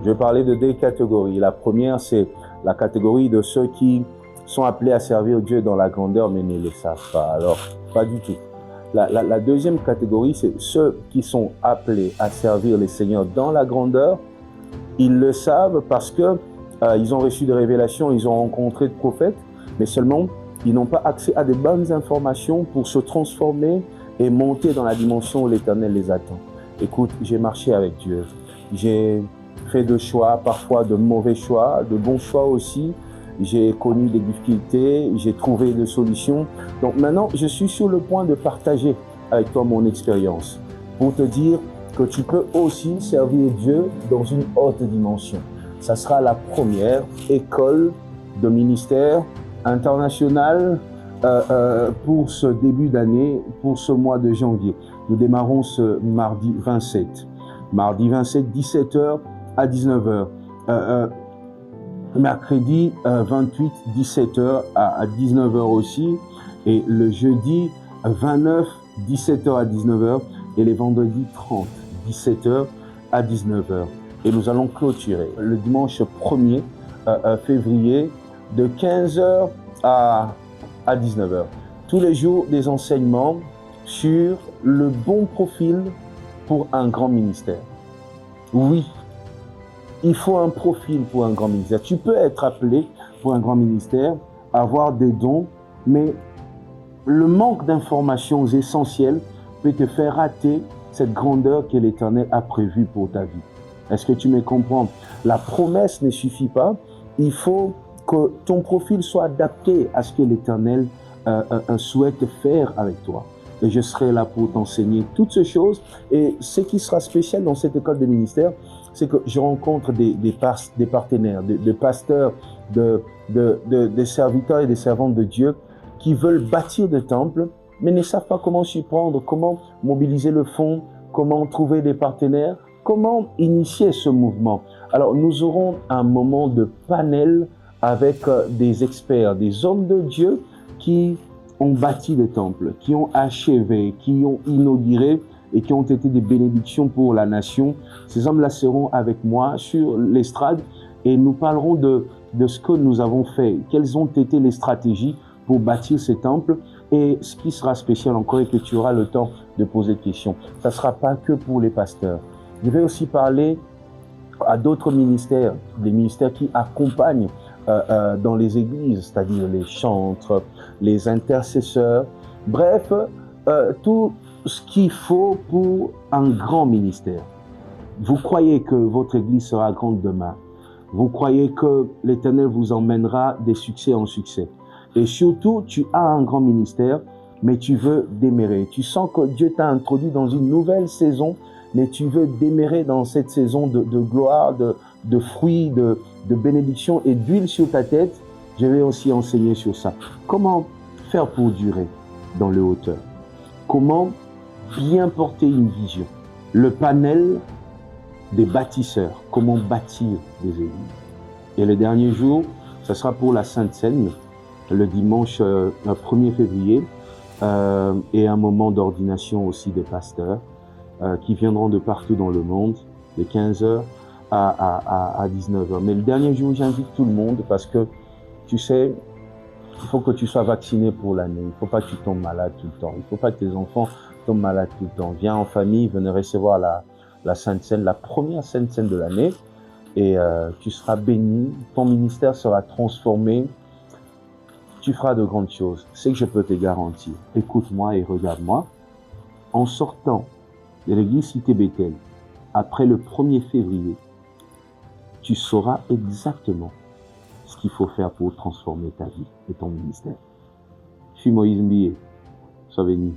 Je vais parler de deux catégories. La première, c'est la catégorie de ceux qui sont appelés à servir Dieu dans la grandeur, mais ne le savent pas. Alors, pas du tout. La deuxième catégorie, c'est ceux qui sont appelés à servir les seigneurs dans la grandeur. Ils le savent parce que ils ont reçu des révélations, ils ont rencontré de prophètes, mais seulement ils n'ont pas accès à des bonnes informations pour se transformer et monter dans la dimension où l'Éternel les attend. Écoute, j'ai marché avec Dieu. J'ai fait de choix, parfois de mauvais choix, de bons choix aussi. J'ai connu des difficultés, j'ai trouvé des solutions. Donc maintenant, je suis sur le point de partager avec toi mon expérience pour te dire que tu peux aussi servir Dieu dans une haute dimension. Ça sera la première école de ministère international pour ce début d'année, pour ce mois de janvier. Nous démarrons ce mardi 27. Mardi 27, 17h à 19h. Mercredi 28, 17h à 19h aussi. Et le jeudi 29, 17h à 19h. Et les vendredis 30, 17h à 19h. Et nous allons clôturer le dimanche 1er février de 15h à 19h. Tous les jours, des enseignements sur le bon profil pour un grand ministère. Oui, il faut un profil pour un grand ministère. Tu peux être appelé pour un grand ministère, avoir des dons, mais le manque d'informations essentielles peut te faire rater cette grandeur que l'Éternel a prévue pour ta vie. Est-ce que tu me comprends? La promesse ne suffit pas. Il faut que ton profil soit adapté à ce que l'Éternel souhaite faire avec toi. Et je serai là pour t'enseigner toutes ces choses. Et ce qui sera spécial dans cette école de ministère, c'est que je rencontre des partenaires, des pasteurs, des serviteurs et des servantes de Dieu qui veulent bâtir des temples, mais ne savent pas comment s'y prendre, comment mobiliser le fonds, comment trouver des partenaires, comment initier ce mouvement. Alors, nous aurons un moment de panel avec des experts, des hommes de Dieu qui ont bâti des temples, qui ont achevé, qui ont inauguré et qui ont été des bénédictions pour la nation. Ces hommes-là seront avec moi sur l'estrade et nous parlerons de ce que nous avons fait, quelles ont été les stratégies pour bâtir ces temples. Et ce qui sera spécial encore et que tu auras le temps de poser des questions, ça ne sera pas que pour les pasteurs. Je vais aussi parler à d'autres ministères, des ministères qui accompagnent dans les églises, c'est-à-dire les chantres, les intercesseurs, bref, tout ce qu'il faut pour un grand ministère. Vous croyez que votre église sera grande demain. Vous croyez que l'Éternel vous emmènera des succès en succès. Et surtout, tu as un grand ministère, mais tu veux démarrer. Tu sens que Dieu t'a introduit dans une nouvelle saison, mais tu veux démarrer dans cette saison de gloire, de fruits, de bénédictions et d'huile sur ta tête. Je vais aussi enseigner sur ça. Comment faire pour durer dans les hauteurs? Comment bien porter une vision? Le panel des bâtisseurs. Comment bâtir des églises? Et le dernier jour, ce sera pour la Sainte Seine, le dimanche 1er février, et un moment d'ordination aussi des pasteurs qui viendront de partout dans le monde, de 15h à 19h. Mais le dernier jour, j'invite tout le monde parce que, tu sais, il faut que tu sois vacciné pour l'année. Il ne faut pas que tu tombes malade tout le temps. Il ne faut pas que tes enfants tombent malades tout le temps. Viens en famille, venez recevoir la Sainte Seine, la première Sainte Seine de l'année, et tu seras béni. Ton ministère sera transformé. Tu feras de grandes choses. C'est que je peux te garantir. Écoute-moi et regarde-moi. En sortant de l'église Cité Bethel, après le 1er février, tu sauras exactement ce qu'il faut faire pour transformer ta vie et ton ministère. Je suis Moïse Mbié. Sois béni.